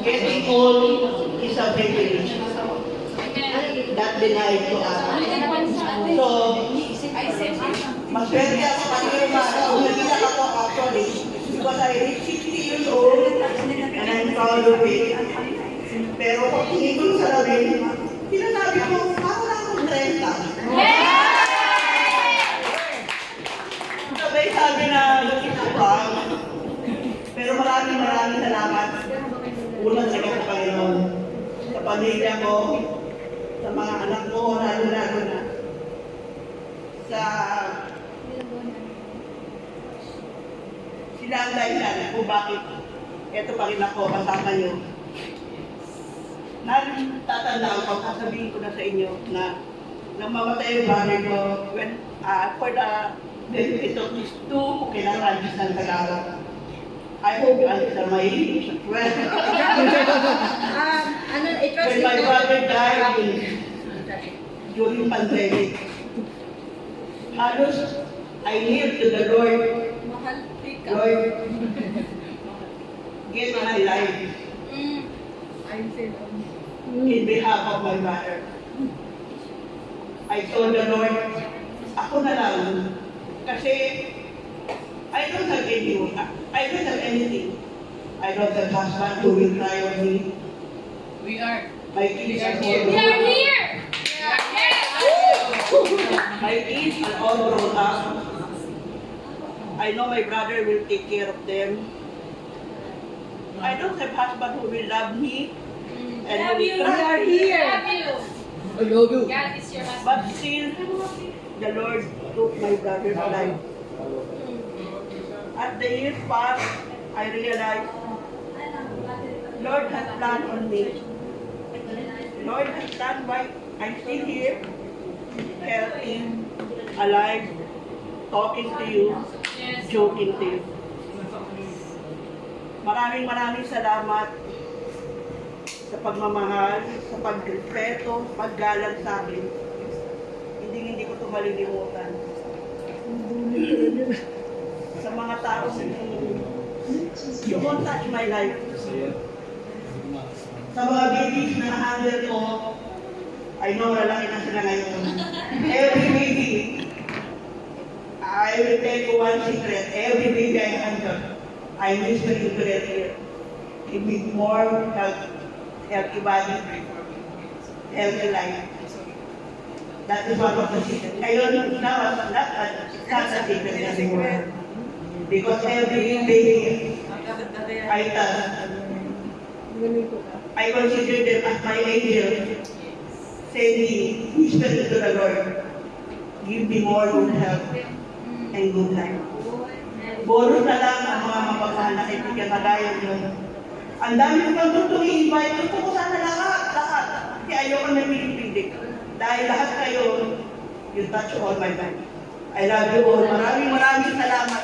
Getting old is a privilege. That denied to us. So, maswerte ako kanina kung nakita ako actually because I reached 60 years old and I'm proud of it. Pero pag tingin ko sa lamin, sinasabi ko, ako na akong 30. Sabay sabi na nakita ko pero maraming salamat. Una talaga sa Panginoon, sa pamilya ko, sa mga anak ko, lalo na sa sila ang dahilan kung bakit eto pa rin ako kasama nyo. Natatandaan ko, sasabihin ko na sa inyo na nang mamatay yung brother ko, when, for the benefit of these two who cannot understand Tagalog. I hope you understand my English as well. When my brother died during pandemic, halos I kneel to the Lord, Lord, get my life in behalf of my brother. I told the Lord, ako na lang, kasi I don't have anyone. I don't have anything. I don't have husband who will cry on me. We are. My kids are all We are here. My kids are all grown up. I know my brother will take care of them. I don't have husband who will love me. And Love who you. will We cry. are here. I love you. God is your husband. But still, the Lord took my brother's life. As the years passed, I realized Lord has planned on me. Lord has planned why I'm still here, healthy, alive, talking to you, Yes. joking to you. Maraming salamat sa pagmamahal, sa pagrespeto, paggalang sa akin. Hindi ko ito malilimutan. Sa mga taong you won't touch my life. Sa mga babies na handle ko, I know lalaki na sila ngayon. Every baby, I will tell you one secret. Every baby I handle, I whisper into their ear. Give me more healthy body, healthy life. That is one of the secrets. Ngayon, now, it's not a secret anymore. Because every baby I consider them as my angel. Saying, whisper to the Lord, give me more good health and good life. Bonus na lang ang mga mapagmahal na kaibigan kagaya nyo. Ang dami ko pang gustong i-invite. Gusto ko sana lahat. Kasi ayoko na pinipilig. Dahil lahat kayo, you touch all my life. I love you all. Maraming salamat.